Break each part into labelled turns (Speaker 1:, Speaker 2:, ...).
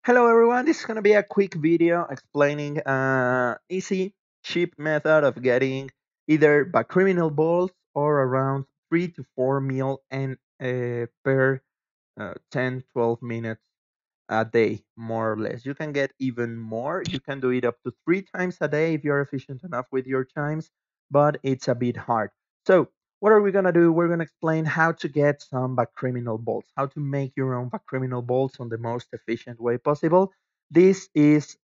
Speaker 1: Hello everyone, this is going to be a quick video explaining an easy, cheap method of getting either Bakriminel balls or around 3 to 4 mil and per 10, 12 minutes a day, more or less. You can get even more. You can do it up to 3 times a day if you're efficient enough with your times, but it's a bit hard. So, what are we gonna do? We're gonna explain how to get some back criminal bolts, how to make your own back criminal bolts on the most efficient way possible. This is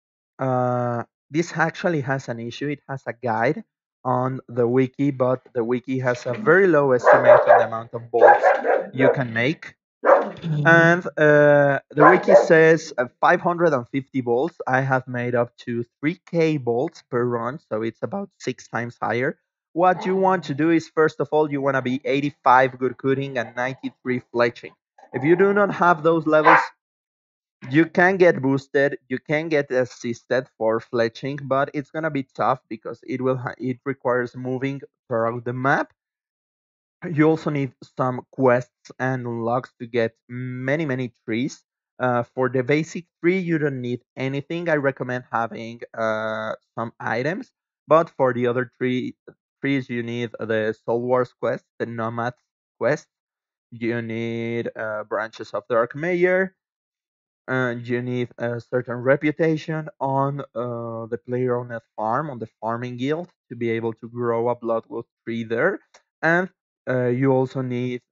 Speaker 1: this actually has an issue. It has a guide on the wiki, but the wiki has a very low estimate on the amount of bolts you can make. And the wiki says 550 volts. I have made up to 3K volts per run, so it's about 6 times higher. What you want to do is, first of all, you want to be 85 good cooling and 93 fletching. If you do not have those levels, you can get boosted, you can get assisted for fletching, but it's gonna be tough because it requires moving throughout the map. You also need some quests and unlocks to get many trees. For the basic tree, you don't need anything. I recommend having some items, but for the other trees, you need the Soul Wars quest, the Nomad quest. You need branches of Dark Mayor, and you need a certain reputation on the player owned farm, on the farming guild, to be able to grow a bloodwood tree there. And you also need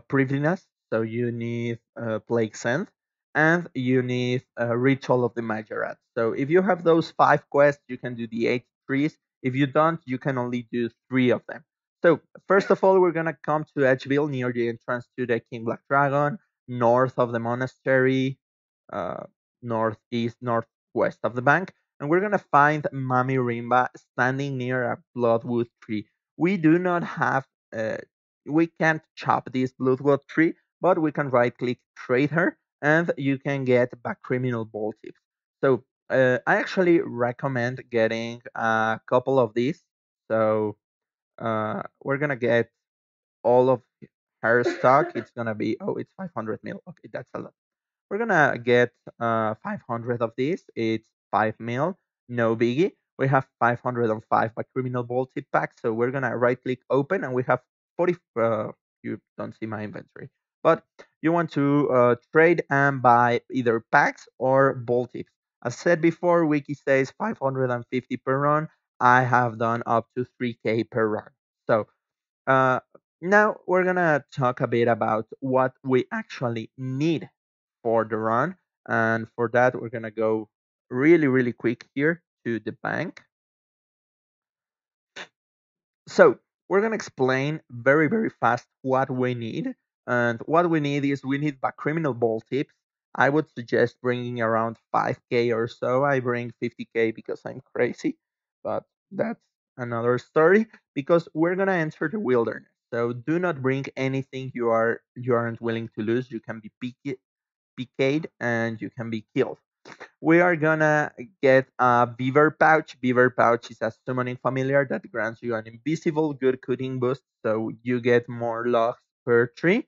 Speaker 1: privileness, so you need plague scent, and you need ritual of the Majorat. So if you have those 5 quests, you can do the 8 trees. If you don't, you can only do 3 of them. So first of all, we're gonna come to Edgeville near the entrance to the King Black Dragon, north of the monastery, uh, northeast, northwest of the bank, and we're gonna find Mami Rimba standing near a bloodwood tree. We do not have we can't chop this bloodwood tree, but we can right click trade her and you can get back criminal ball tips. So I actually recommend getting a couple of these. So we're gonna get all of her stock. It's gonna be, oh, it's 500 mil. Okay, that's a lot. We're gonna get 500 of these. It's 5 mil, no biggie. We have 505 by criminal ball tip pack. So we're gonna right click open and we have 40. You don't see my inventory, but you want to trade and buy either packs or ball tips. As said before, wiki says 550 per run. I have done up to 3K per run. So uh, now we're gonna talk a bit about what we actually need for the run, and for that we're gonna go really quick here to the bank. So we're gonna explain very fast what we need, and what we need is we need back criminal ball tips. I would suggest bringing around 5K or so. I bring 50K because I'm crazy, but that's another story. Because we're gonna enter the wilderness, so do not bring anything you aren't willing to lose. You can be PK'd and you can be killed. We are gonna get a beaver pouch. Beaver pouch is a summoning familiar that grants you an invisible good cooking boost, so you get more logs per tree.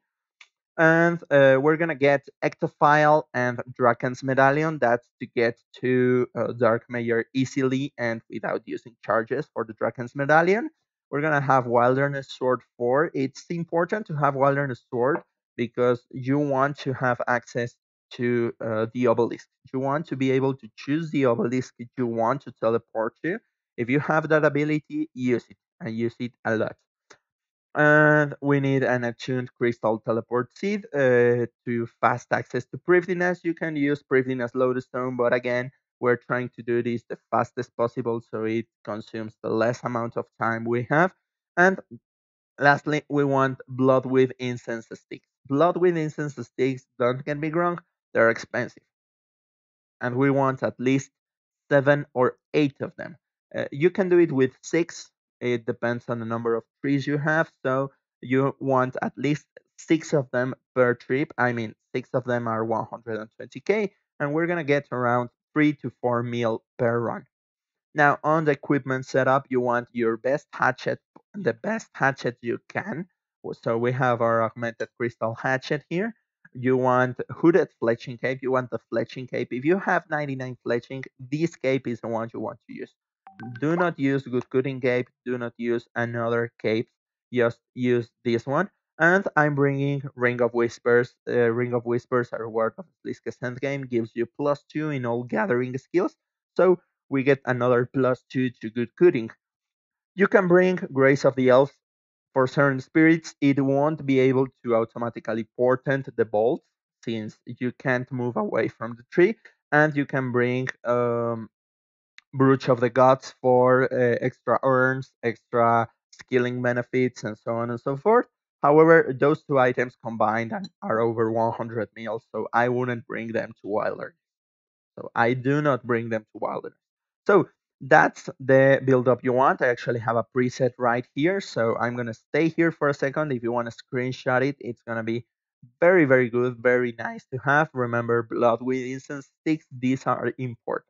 Speaker 1: And we're gonna get Ectophile and Draken's Medallion. That's to get to Dark Mayor easily and without using charges for the Draken's Medallion. We're gonna have Wilderness Sword 4. It's important to have Wilderness Sword because you want to have access to the obelisk. You want to be able to choose the obelisk you want to teleport to. If you have that ability, use it and use it a lot. And we need an attuned crystal teleport seed to fast access to privileness. You can use privileness lodestone, but again, we're trying to do this the fastest possible so it consumes the less amount of time we have. And lastly, we want blood with incense sticks. Blood with incense sticks, don't get me wrong, they're expensive and we want at least 7 or 8 of them. You can do it with 6. It depends on the number of trees you have. So you want at least 6 of them per trip. I mean, 6 of them are 120K, and we're gonna get around 3 to 4 mil per run. Now, on the equipment setup, you want your best hatchet, the best hatchet you can. So we have our augmented crystal hatchet here. You want hooded fletching cape. You want the fletching cape. If you have 99 fletching, this cape is the one you want to use. Do not use good cutting cape. Do not use another cape. Just use this one. And I'm bringing Ring of Whispers. Ring of Whispers, a reward of Sliska's endgame, gives you +2 in all gathering skills. So we get another +2 to good cutting. You can bring Grace of the Elves. For certain spirits, it won't be able to automatically portent the bolts since you can't move away from the tree. And you can bring Brooch of the Gods for extra urns, extra skilling benefits, and so on and so forth. However, those two items combined are over 100 mils, so I wouldn't bring them to Wilder. So I do not bring them to Wilderness. So that's the build up you want. I actually have a preset right here. So I'm going to stay here for a second. If you want to screenshot it, it's going to be very, very good, very nice to have. Remember, blood with incense sticks, these are important.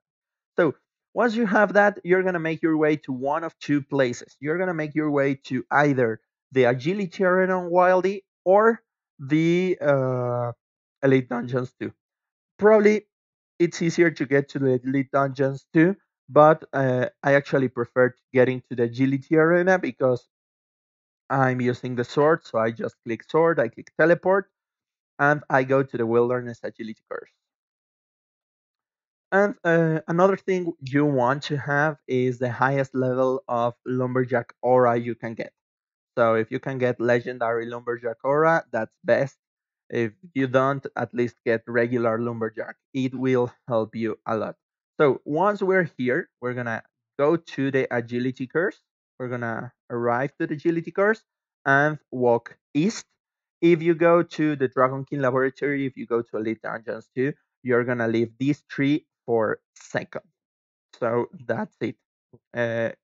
Speaker 1: So once you have that, you're going to make your way to one of two places. You're going to make your way to either the agility arena on Wildy or the elite dungeons too. Probably it's easier to get to the elite dungeons too, but I actually prefer getting to the agility arena because I'm using the sword. So I just click sword, I click teleport, and I go to the wilderness agility course. And another thing you want to have is the highest level of lumberjack aura you can get. So if you can get legendary lumberjack aura, that's best. If you don't, at least get regular lumberjack. It will help you a lot. So once we're here, we're gonna go to the agility course. We're gonna arrive to the agility course and walk east. If you go to the Dragon King laboratory, if you go to Elite Dungeons 2, you're gonna leave this tree for second. So that's it.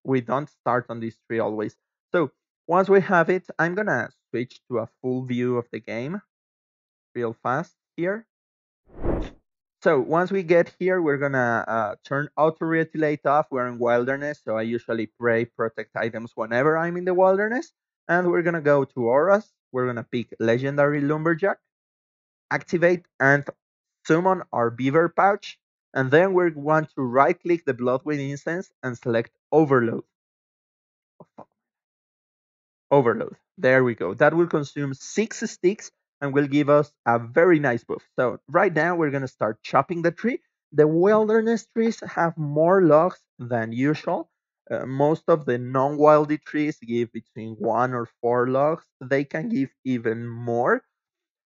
Speaker 1: We don't start on this tree always. So once we have it, I'm gonna switch to a full view of the game real fast here. So once we get here, we're gonna turn auto retaliate off. We're in wilderness, so I usually pray protect items whenever I'm in the wilderness. And we're gonna go to auras. We're gonna pick legendary lumberjack, activate and summon our beaver pouch. And then we want to right click the bloodwind incense and select overload. Overload. There we go. That will consume 6 sticks and will give us a very nice buff. So right now we're going to start chopping the tree. The wilderness trees have more logs than usual. Most of the non-wildy trees give between 1 or 4 logs. They can give even more,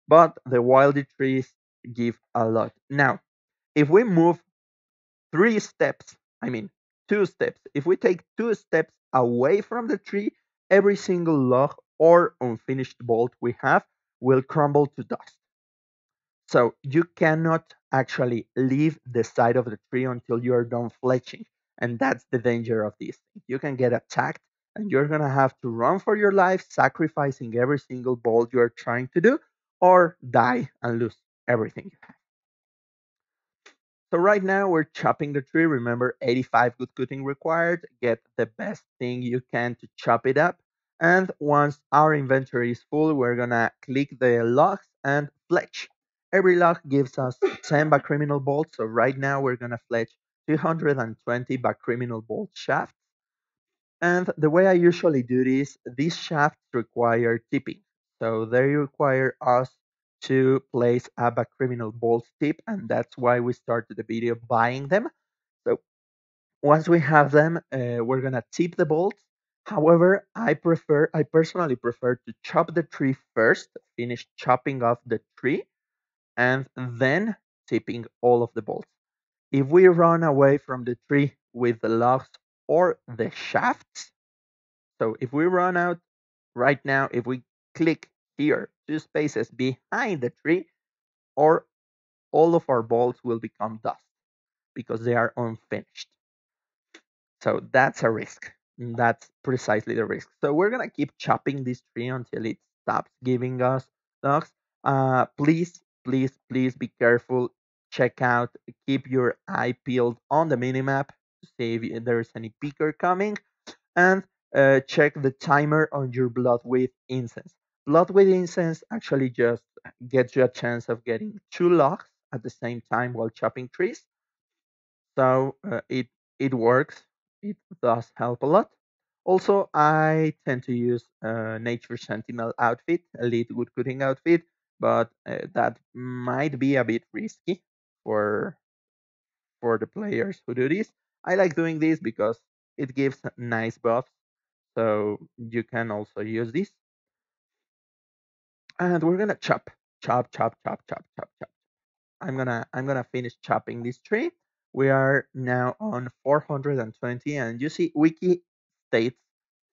Speaker 1: but the wildy trees give a lot. Now, if we move 3 steps, I mean 2 steps, if we take 2 steps away from the tree, every single log or unfinished bolt we have will crumble to dust. So you cannot actually leave the side of the tree until you're done fletching. And that's the danger of this thing. You can get attacked and you're going to have to run for your life, sacrificing every single bolt you're trying to do, or die and lose everything. So right now we're chopping the tree. Remember, 85 good cutting required. Get the best thing you can to chop it up. And once our inventory is full, we're gonna click the logs and fletch. Every log gives us 10 Bakriminel bolts. So right now we're gonna fletch 220 Bakriminel bolt shafts. And the way I usually do this, these shafts require tipping. So they require us to place a criminal bolt tip, and that's why we started the video buying them. So once we have them, we're gonna tip the bolts. However, I personally prefer to chop the tree first, finish chopping off the tree, and then tipping all of the bolts. If we run away from the tree with the logs or the shafts, so if we run out right now, if we click here, 2 spaces behind the tree, or all of our bolts will become dust because they are unfinished. So that's a risk. That's precisely the risk. So we're gonna keep chopping this tree until it stops giving us logs. Please, please, please be careful. Check out, keep your eye peeled on the minimap to see if there's any peeker coming, and check the timer on your blood with incense. Blood with incense actually just gets you a chance of getting two logs at the same time while chopping trees. So it works. It does help a lot. Also, I tend to use Nature Sentinel outfit, Elite Woodcutting outfit, but that might be a bit risky for the players who do this. I like doing this because it gives nice buffs, so you can also use this. And we're gonna chop, chop, chop, chop, chop, chop, chop. I'm gonna finish chopping this tree. We are now on 420, and you see wiki states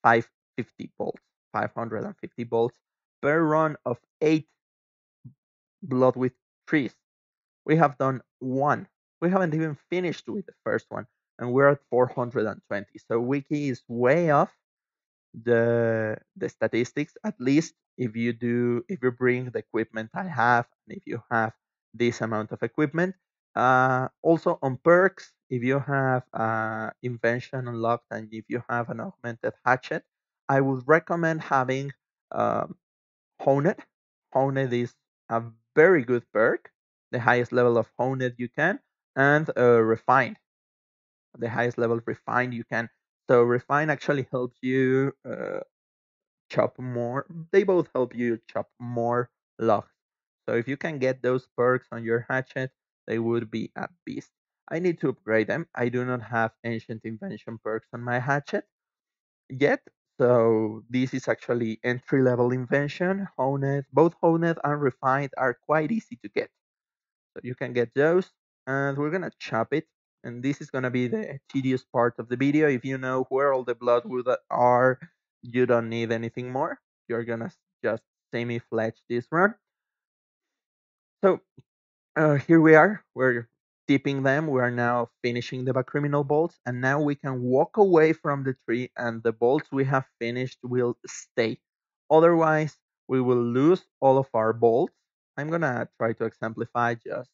Speaker 1: 550 bolts, 550 bolts per run of 8 blood with trees. We have done one. We haven't even finished with the first one, and we're at 420. So wiki is way off the statistics, at least if you bring the equipment I have, and if you have this amount of equipment. Also on perks, if you have invention unlocked and if you have an augmented hatchet, I would recommend having um, honed. Honed is a very good perk, the highest level of honed you can, and refined, the highest level of refined you can. So refine actually helps you chop more. They both help you chop more logs. So if you can get those perks on your hatchet, they would be a beast. I need to upgrade them. I do not have ancient invention perks on my hatchet yet. So this is actually entry level invention. Honed, both honed and refined are quite easy to get. So you can get those, and we're gonna chop it. And this is gonna be the tedious part of the video. If you know where all the bloodwood are, you don't need anything more. You're gonna just semi-fletch this run. So here we are. We're dipping them. We are now finishing the criminal bolts, and now we can walk away from the tree, and the bolts we have finished will stay. Otherwise, we will lose all of our bolts. I'm gonna try to exemplify. Just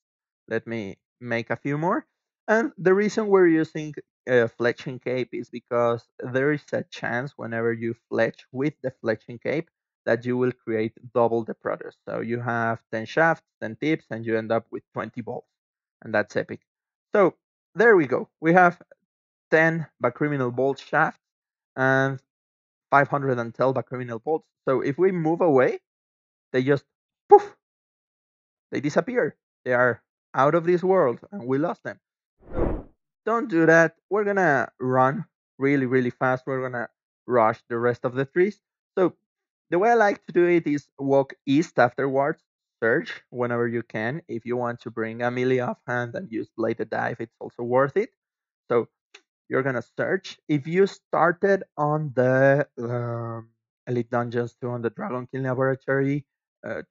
Speaker 1: let me make a few more. And the reason we're using fletching cape is because there is a chance whenever you fletch with the fletching cape that you will create double the product. So you have 10 shafts, 10 tips, and you end up with 20 bolts. And that's epic. So there we go. We have 10 Bakriminel bolt shafts and 510 Bakriminel bolts. So if we move away, they just poof, they disappear. They are out of this world and we lost them. So don't do that. We're gonna run really, really fast. We're gonna rush the rest of the trees. So the way I like to do it is walk east afterwards. Search whenever you can. If you want to bring a melee offhand and use bladed dive, it's also worth it. So you're gonna search. If you started on the Elite Dungeons 2 on the Dragon King Laboratory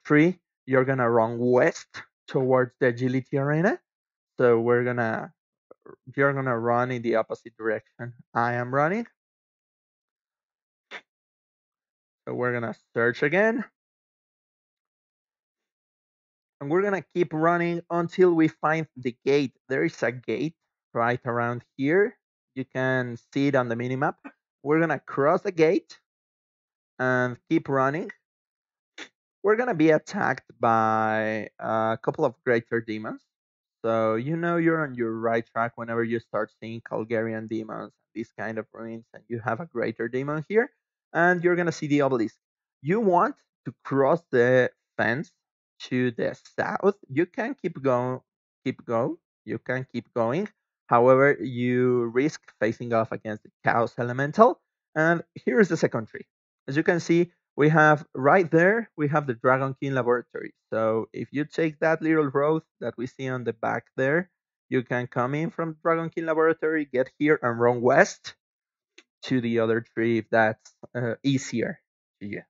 Speaker 1: tree, you're gonna run west towards the Agility Arena. So you're gonna run in the opposite direction I am running. So we're gonna search again, and we're gonna keep running until we find the gate. There is a gate right around here. You can see it on the minimap. We're gonna cross the gate and keep running. We're gonna be attacked by a couple of greater demons. So you know you're on your right track whenever you start seeing Calgarian demons, these kind of ruins, and you have a greater demon here, and you're gonna see the obelisk. You want to cross the fence to the south. You can keep go. You can keep going. However, you risk facing off against the chaos elemental. And here is the second tree. As you can see, we have right there, we have the Dragon King Laboratory. So if you take that little road that we see on the back there, you can come in from Dragon King Laboratory, get here, and run west to the other tree if that's easier to you.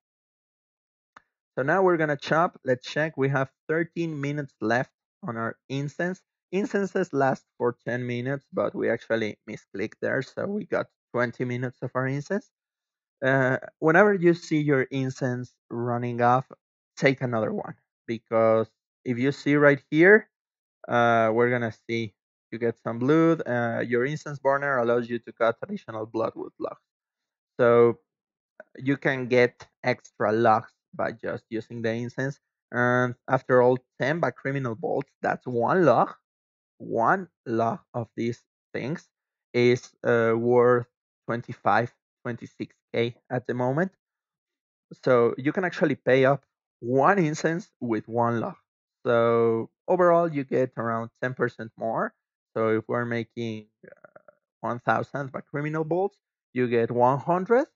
Speaker 1: So now we're gonna chop. Let's check. We have 13 minutes left on our incense. Incenses last for 10 minutes, but we actually misclicked there, so we got 20 minutes of our incense. Whenever you see your incense running off, take another one, because if you see right here, we're gonna see you get some blood. Your incense burner allows you to cut additional bloodwood logs, so you can get extra logs by just using the incense. And after all 10 by criminal bolts, that's one log of these things is worth 25, 26k at the moment. So you can actually pay up one incense with one log. So overall, you get around 10% more. So if we're making 1000 by criminal bolts, you get 100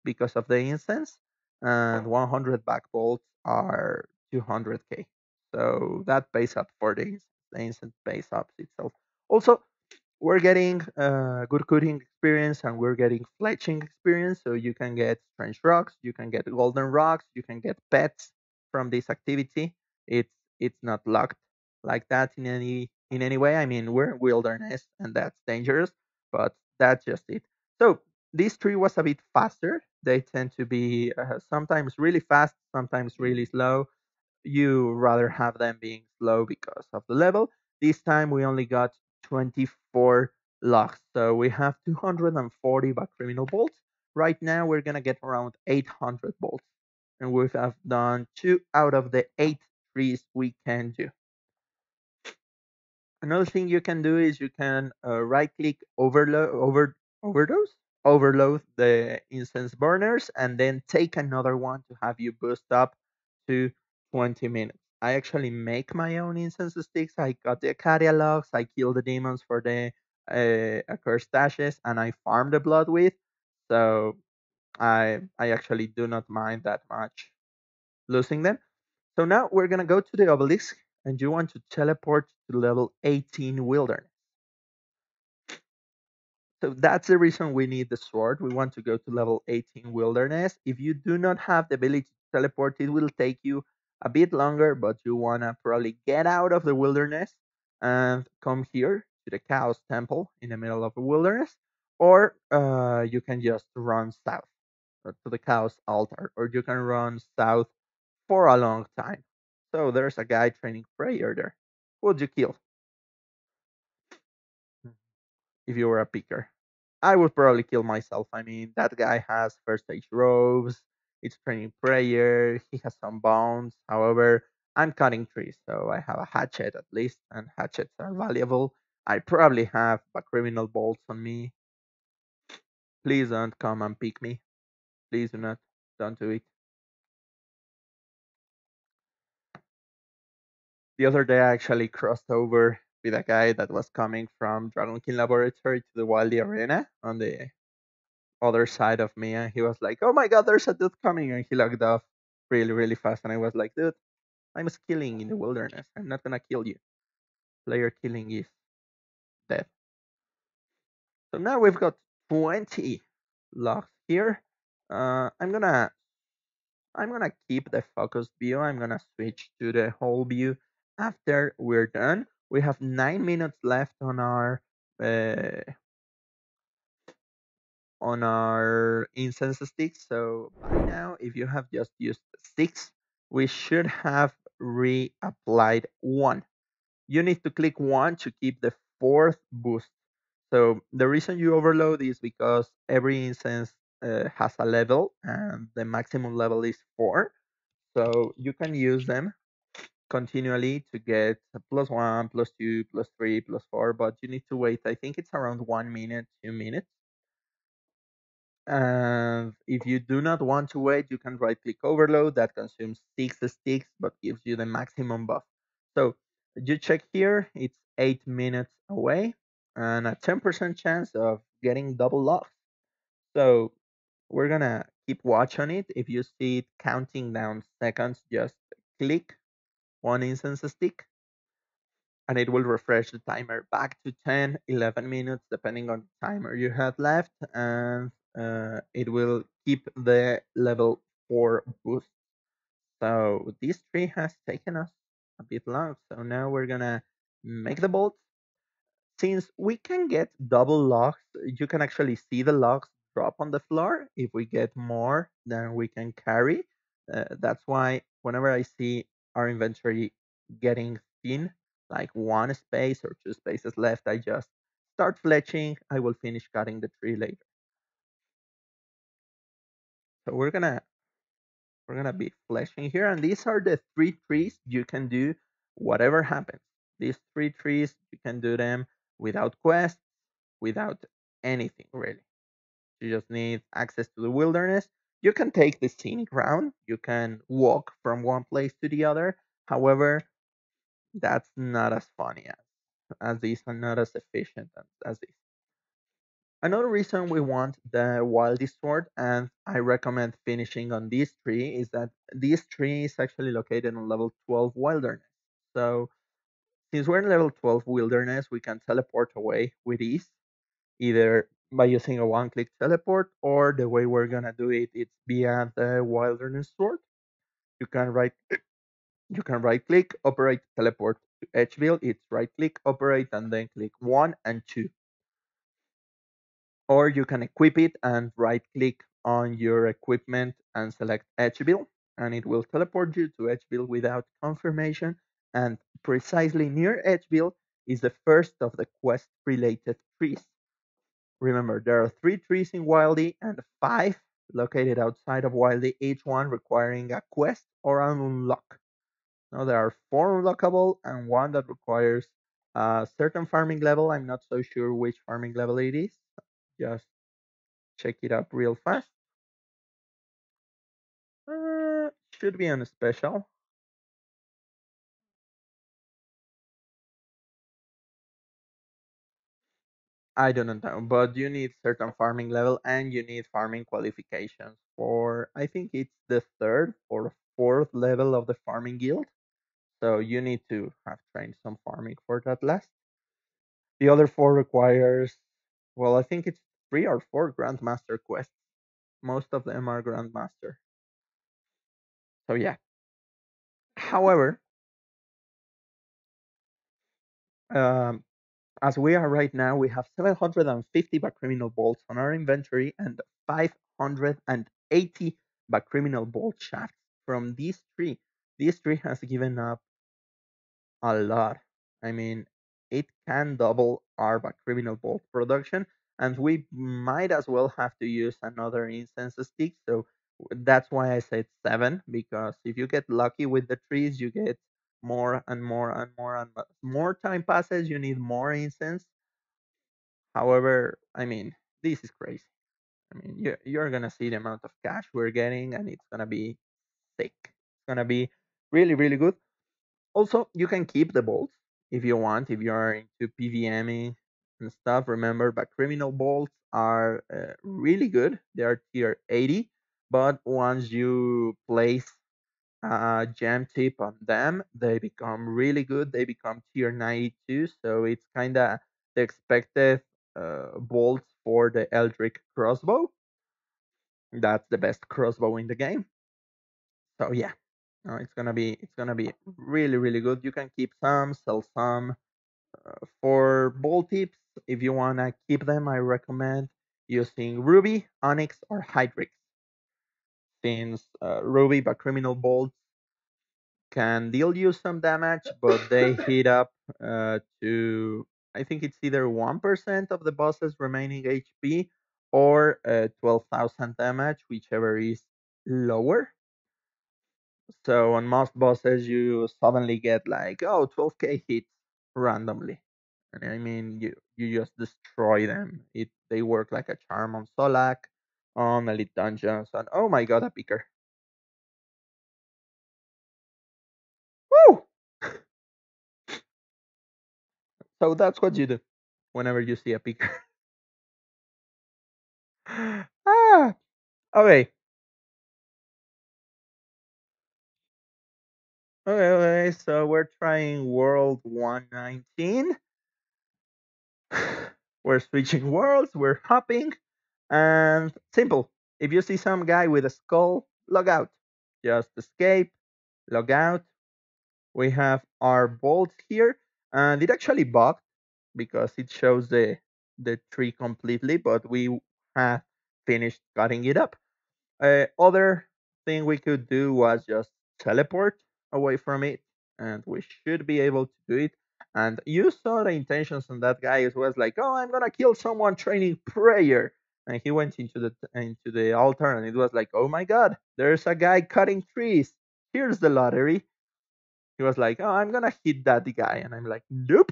Speaker 1: because of the incense, and 100 back bolts are 200k. So that pays up for the incense. The incense pays up itself. Also, we're getting good cooking experience and we're getting fletching experience. So you can get strange rocks, you can get golden rocks, you can get pets from this activity. It's not locked like that in any way. I mean, we're in wilderness and that's dangerous, but that's just it. So this tree was a bit faster. They tend to be sometimes really fast, sometimes really slow. You rather have them being slow because of the level. This time we only got 24 locks, so we have 240 back criminal bolts. Right now we're gonna get around 800 bolts, and we have done 2 out of the 8 trees we can do. Another thing you can do is you can right click overload the instance burners, and then take another one to have you boost up to 20 minutes. I actually make my own incense sticks. I got the Acadia logs, I kill the demons for the accursed ashes, and I farm the blood with. So I actually do not mind that much losing them. So now we're gonna go to the obelisk, and you want to teleport to level 18 wilderness. So that's the reason we need the sword. We want to go to level 18 wilderness. If you do not have the ability to teleport, it will take you a bit longer, but you wanna probably get out of the wilderness and come here to the Chaos Temple in the middle of the wilderness, or you can just run south to the Chaos Altar, or you can run south for a long time. So there's a guy training prayer there. Who would you kill if you were a picker? I would probably kill myself. I mean, that guy has first stage robes. It's training prayer. He has some bones. However, I'm cutting trees, so I have a hatchet at least, and hatchets are valuable. I probably have a criminal bolts on me. Please don't come and pick me. Please do not. Don't do it. The other day, I actually crossed over with a guy that was coming from Dragon King Laboratory to the Wildy Arena on the other side of me, and he was like, "Oh my God, there's a dude coming!" And he logged off really, really fast. And I was like, "Dude, I'm skilling in the wilderness. I'm not gonna kill you. Player killing is death." So now we've got 20 logs here. I'm gonna keep the focus view. I'm gonna switch to the whole view after we're done. We have 9 minutes left uh, on our incense sticks. So by now, if you have just used 6, we should have reapplied 1. You need to click 1 to keep the 4th boost. So the reason you overload is because every instance has a level, and the maximum level is 4. So you can use them continually to get a +1, +2, +3, +4, but you need to wait. I think it's around 1 minute, 2 minutes. And if you do not want to wait, you can right click overload. That consumes 6 sticks but gives you the maximum buff. So you check here, it's 8 minutes away and a 10% chance of getting double loss. So we're gonna keep watch on it. If you see it counting down seconds, just click one instance stick and it will refresh the timer back to 10, 11 minutes, depending on the timer you had left, and it will keep the level 4 boost. So this tree has taken us a bit long, so now we're gonna make the bolt. Since we can get double logs, you can actually see the logs drop on the floor if we get more than we can carry. That's why whenever I see our inventory getting thin, like one space or two spaces left, I just start fletching. I will finish cutting the tree later. So we're gonna We're gonna be fleshing here, and these are the three trees you can do whatever happens. These three trees you can do them without quests, without anything really. You just need access to the wilderness. You can take the scenic route. You can walk from one place to the other. However, that's not as funny as these, and not as efficient as these. Another reason we want the wildest sword, and I recommend finishing on this tree, is that this tree is actually located on level 12 wilderness. So since we're in level 12 wilderness, we can teleport away with ease, either by using a one-click teleport, or the way we're gonna do it, it's via the wilderness sword. You can right you can right click, operate, teleport to Edgeville. It's right click, operate, and then click 1 and 2. Or you can equip it and right click on your equipment and select Edgeville, and it will teleport you to Edgeville without confirmation. And precisely near Edgeville is the first of the quest related trees. Remember, there are three trees in Wildy and five located outside of Wildy, each one requiring a quest or an unlock. Now there are four unlockable and one that requires a certain farming level. I'm not so sure which farming level it is. Just check it up real fast. Should be on a special. I don't know, but you need certain farming level and you need farming qualifications for, I think it's the third or fourth level of the farming guild. So you need to have trained some farming for that last. The other four requires, well, I think it's three or four Grandmaster quests. Most of them are Grandmaster. So yeah. However, um, as we are right now, we have 750 criminal bolts on our inventory and 580 criminal bolt shafts from this tree. This tree has given up a lot. I mean, it can double our criminal bolt production, and we might as well have to use another incense stick. So that's why I said seven, because if you get lucky with the trees, you get more and more and more, and more time passes, you need more incense. However, I mean, this is crazy. I mean, you're gonna see the amount of cash we're getting, and it's gonna be sick. It's gonna be really, really good. Also, you can keep the bolts if you want, if you are into PVMing and stuff. Remember, but criminal bolts are really good. They are tier 80, but once you place gem tip on them, they become really good. They become tier 92, so it's kind of the expected bolts for the Eldritch crossbow. That's the best crossbow in the game. So yeah, it's gonna be really really good. You can keep some, sell some. For bolt tips, if you wanna keep them, I recommend using Ruby, Onyx, or Hydrix. Since Ruby but criminal bolts can deal you some damage, but they heat up to, I think it's either 1% of the boss's remaining HP or 12,000 damage, whichever is lower. So on most bosses, you suddenly get like, oh, 12k hits randomly. And I mean, you just destroy them. They work like a charm on Solak, on Elite Dungeons, and oh my god, a picker. Woo! So that's what you do whenever you see a picker. Ah, okay. Okay, so we're trying World 119. We're switching worlds, we're hopping, and simple. If you see some guy with a skull, log out. Just escape, log out. We have our bolts here, and it actually bugged because it shows the tree completely, but we have finished cutting it up. Other thing we could do was just teleport away from it, and we should be able to do it. And you saw the intentions on that guy. It was like, oh, I'm gonna kill someone training prayer. and he went into the altar, and it was like, oh my god, there's a guy cutting trees. Here's the lottery. He was like, oh, I'm gonna hit that guy, and I'm like, nope,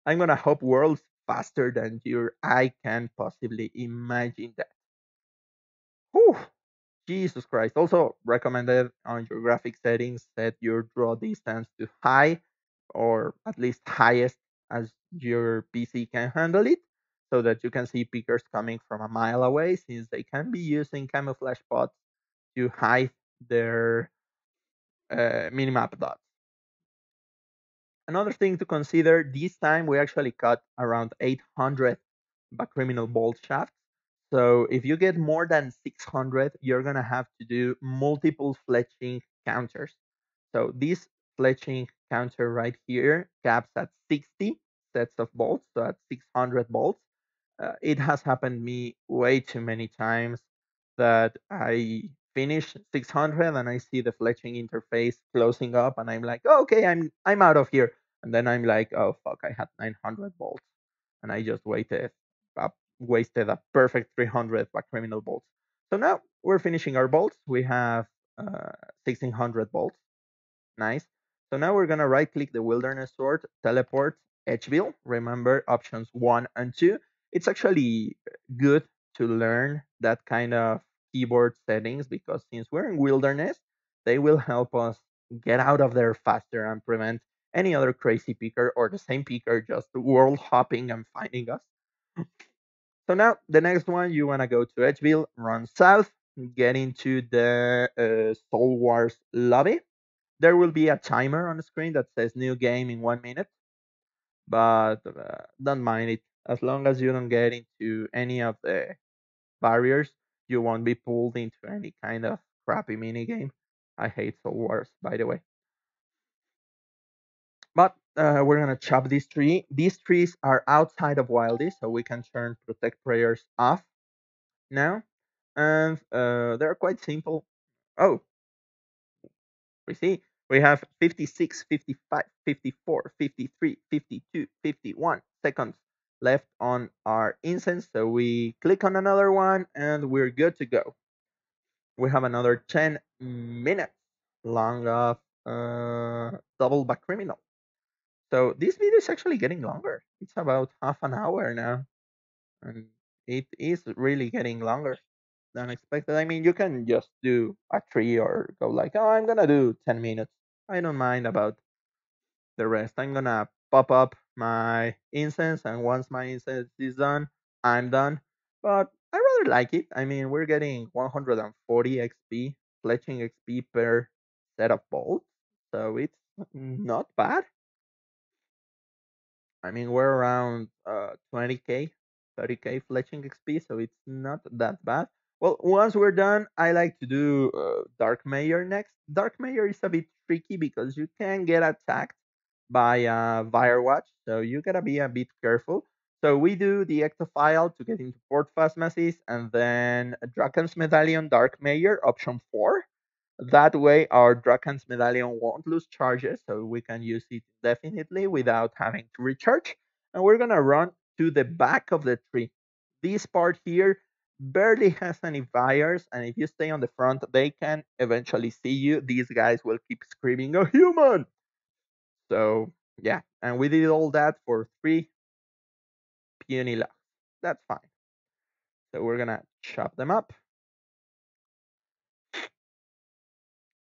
Speaker 1: I'm gonna hop worlds faster than your eye can possibly imagine that. Whew, Jesus Christ. Also recommended on your graphic settings, set your draw distance to high, or at least highest as your PC can handle it, so that you can see pickers coming from a mile away, since they can be using camouflage pots to hide their minimap dots. Another thing to consider, this time we actually cut around 800 criminal bolt shafts. So if you get more than 600, you're going to have to do multiple fletching counters. So this fletching counter right here caps at 60 sets of bolts, so at 600 bolts. It has happened me way too many times that I finish 600 and I see the fletching interface closing up, and I'm like, oh, okay, I'm out of here. And then I'm like, oh fuck, I had 900 bolts, and I just wasted a perfect 300 by criminal bolts. So now we're finishing our bolts. We have 1600 bolts. Nice. So now we're gonna right click the wilderness sword, teleport, Edgeville. Remember options 1 and 2. It's actually good to learn that kind of keyboard settings, because since we're in wilderness, they will help us get out of there faster and prevent any other crazy picker or the same picker just world hopping and finding us. So now the next one, you wanna go to Edgeville, run south, get into the Soul Wars lobby. There will be a timer on the screen that says new game in 1 minute, but don't mind it. As long as you don't get into any of the barriers, you won't be pulled into any kind of crappy mini game. I hate Soul Wars, by the way. But we're gonna chop this tree. These trees are outside of Wildy, so we can turn protect prayers off now, and they're quite simple. Oh, we see we have 56, 55, 54, 53, 52, 51 seconds left on our incense. So we click on another one and we're good to go. We have another 10 minutes long of double back criminal. So this video is actually getting longer. It's about half an hour now. And it is really getting longer than expected. I mean, you can just do a tree or go like, oh, I'm gonna do 10 minutes. I don't mind about the rest. I'm gonna pop up my incense, and once my incense is done, I'm done. But I rather like it. I mean, we're getting 140 XP, fletching XP per set of bolts, so it's not bad. I mean, we're around 20k, 30k fletching XP, so it's not that bad. Well, once we're done, I like to do Dark Mayor next. Dark Mayor is a bit tricky because you can get attacked by Firewatch, so you gotta be a bit careful. So we do the Ectophile to get into Port Phasmasis, and then Draken's Medallion Dark Mayor, option 4. That way, our Draken's Medallion won't lose charges, so we can use it definitely without having to recharge. And we're gonna run to the back of the tree. This part here barely has any fires, and if you stay on the front, they can eventually see you. These guys will keep screaming, "A human!" So yeah, and we did all that for 3 puny logs. That's fine. So we're gonna chop them up.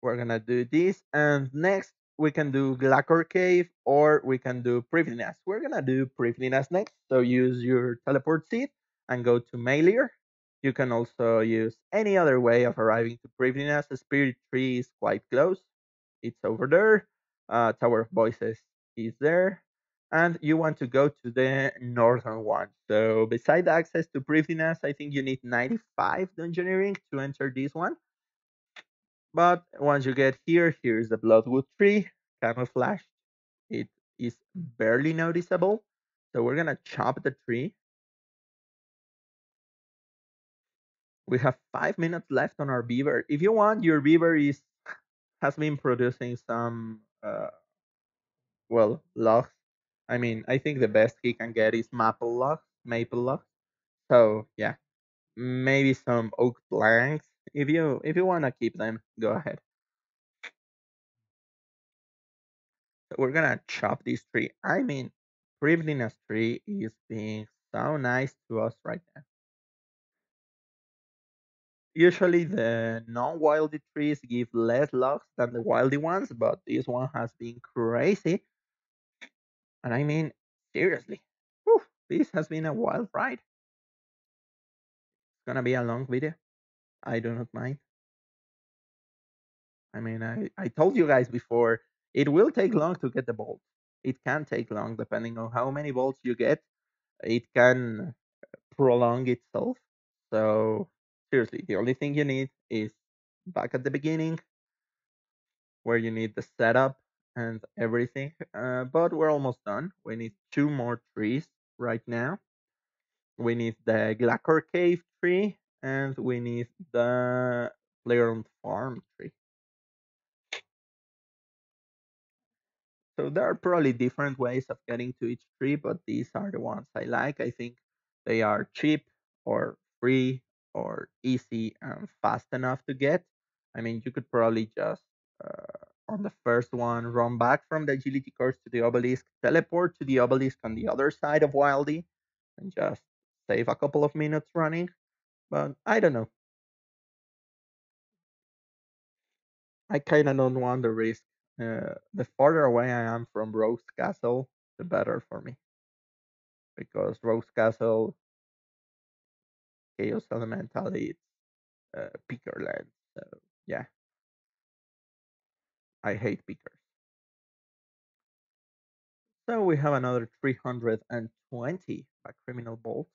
Speaker 1: We're gonna do this, and next we can do Glacor Cave, or we can do Privninas. We're gonna do Privninas next. So use your teleport seed and go to Mailir. You can also use any other way of arriving to Privninas. The Spirit Tree is quite close. It's over there. Tower of Voices is there. And you want to go to the northern one. So beside access to Privninas, I think you need 95 dungeoneering to enter this one. But once you get here, here's the bloodwood tree, camouflaged. It is barely noticeable. So we're gonna chop the tree. We have 5 minutes left on our beaver. If you want, your beaver is has been producing some logs. I mean, I think the best he can get is maple logs. So yeah. maybe some oak planks. If you want to keep them, go ahead. So we're gonna chop this tree. I mean, Privlina's tree is being so nice to us right now. Usually the non-wildy trees give less logs than the wildy ones, but this one has been crazy. And I mean, seriously, whew, this has been a wild ride. It's gonna be a long video. I do not mind. I mean, I told you guys before, it will take long to get the bolts. It can take long depending on how many bolts you get. It can prolong itself. So seriously, the only thing you need is back at the beginning where you need the setup and everything. But we're almost done. We need two more trees right now. We need the Glacker Cave tree and we need the Player on Farm tree. So there are probably different ways of getting to each tree, but these are the ones I like. I think they are cheap or free or easy and fast enough to get. I mean, you could probably just on the first one run back from the agility course to the obelisk, teleport to the obelisk on the other side of Wildy, and just save a couple of minutes running. But I don't know. I kind of don't want the risk. The farther away I am from Rose Castle, the better for me. Because Rose Castle, Chaos Elemental, it's picker land. So yeah, I hate pickers. So we have another 320 by criminal bolts.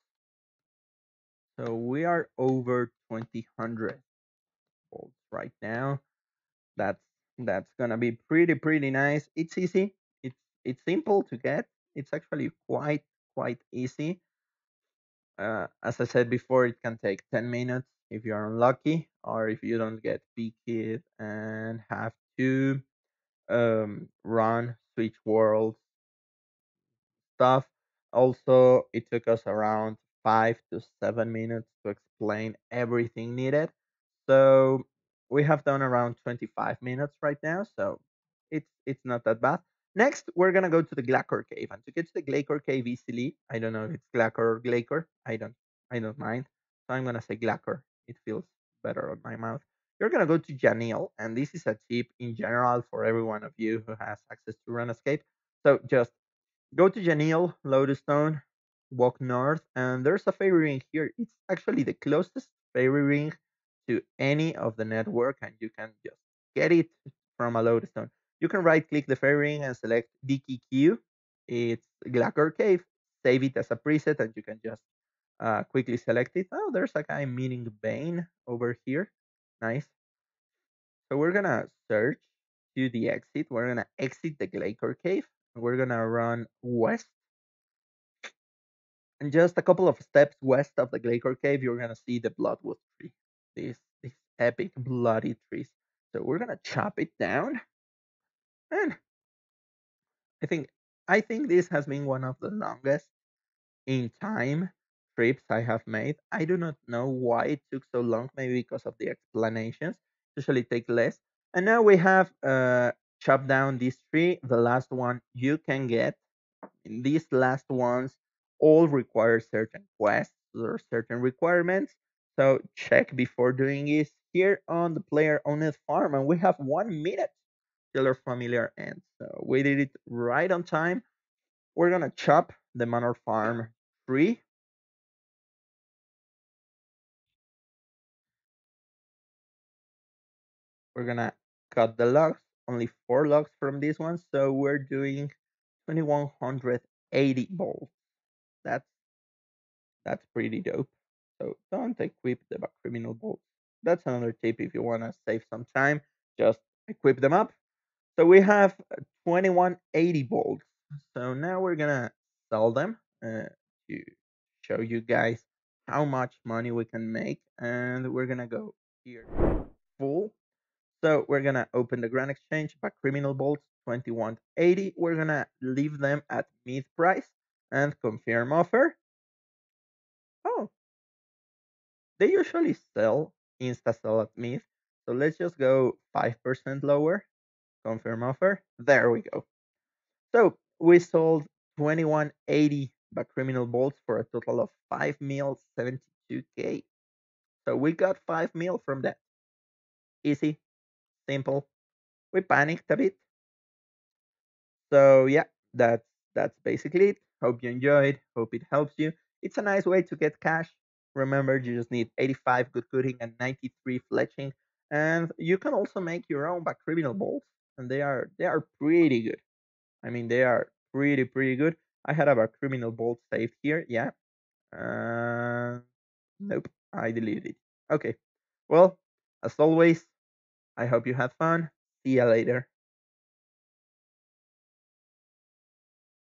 Speaker 1: So we are over 2000 bolts right now. That's that's gonna be pretty nice. It's easy. It's simple to get. It's actually quite easy. As I said before, it can take 10 minutes if you're unlucky, or if you don't get picked and have to run, switch worlds, stuff. Also, it took us around 5 to 7 minutes to explain everything needed. So we have done around 25 minutes right now, so it's not that bad. Next, we're gonna go to the Glacker Cave, and to get to the Glacker Cave easily, I don't know if it's Glacker or Glaker. I don't mind. So I'm gonna say Glacker. It feels better on my mouth. You're gonna go to Janil, and this is a tip in general for every one of you who has access to Run Escape. So just go to Janil, Lodestone, walk north, and there's a fairy ring here. It's actually the closest fairy ring to any of the network, and you can just get it from a Lodestone. You can right click the fairy ring and select DKQ. It's Glacker Cave. Save it as a preset, and you can just quickly select it. Oh, there's a guy meaning Bane over here. Nice. So we're gonna search to the exit. We're gonna exit the Glacier Cave. We're gonna run west, and just a couple of steps west of the Glacier Cave, you're gonna see the Bloodwood tree. These epic bloody trees. So we're gonna chop it down, and I think I think this has been one of the longest in time trips I have made. I do not know why it took so long, maybe because of the explanations. Usually take less. And now we have chopped down this tree, the last one you can get. These last ones all require certain quests or certain requirements. So check before doing this here on the player owned farm. And we have 1 minute till our familiar ends. So we did it right on time. We're gonna chop the manor farm tree. We're gonna cut the logs, only 4 logs from this one, so we're doing 2180 bolts. That's that's pretty dope. So don't equip the criminal bolts. That's another tip if you wanna save some time. Just equip them up. So we have 2180 bolts. So now we're gonna sell them to show you guys how much money we can make, and we're gonna go here full. So we're gonna open the Grand Exchange by criminal bolts 2180. We're gonna leave them at mid price and confirm offer. Oh, They usually sell insta sell at Myth. So let's just go 5% lower. Confirm offer. There we go. So we sold 2180 by criminal bolts for a total of 5 mil 72K. So we got 5 mil from that. Easy, simple. We panicked a bit. So yeah, that's basically it. Hope you enjoyed. Hope it helps you. It's a nice way to get cash. Remember, you just need 85 good cutting and 93 fletching, and you can also make your own back criminal bolts, and they are pretty good. I mean, they are pretty good. I had a criminal bolt saved here. Yeah. Nope. I deleted it. Okay. Well, as always, I hope you had fun. See ya later.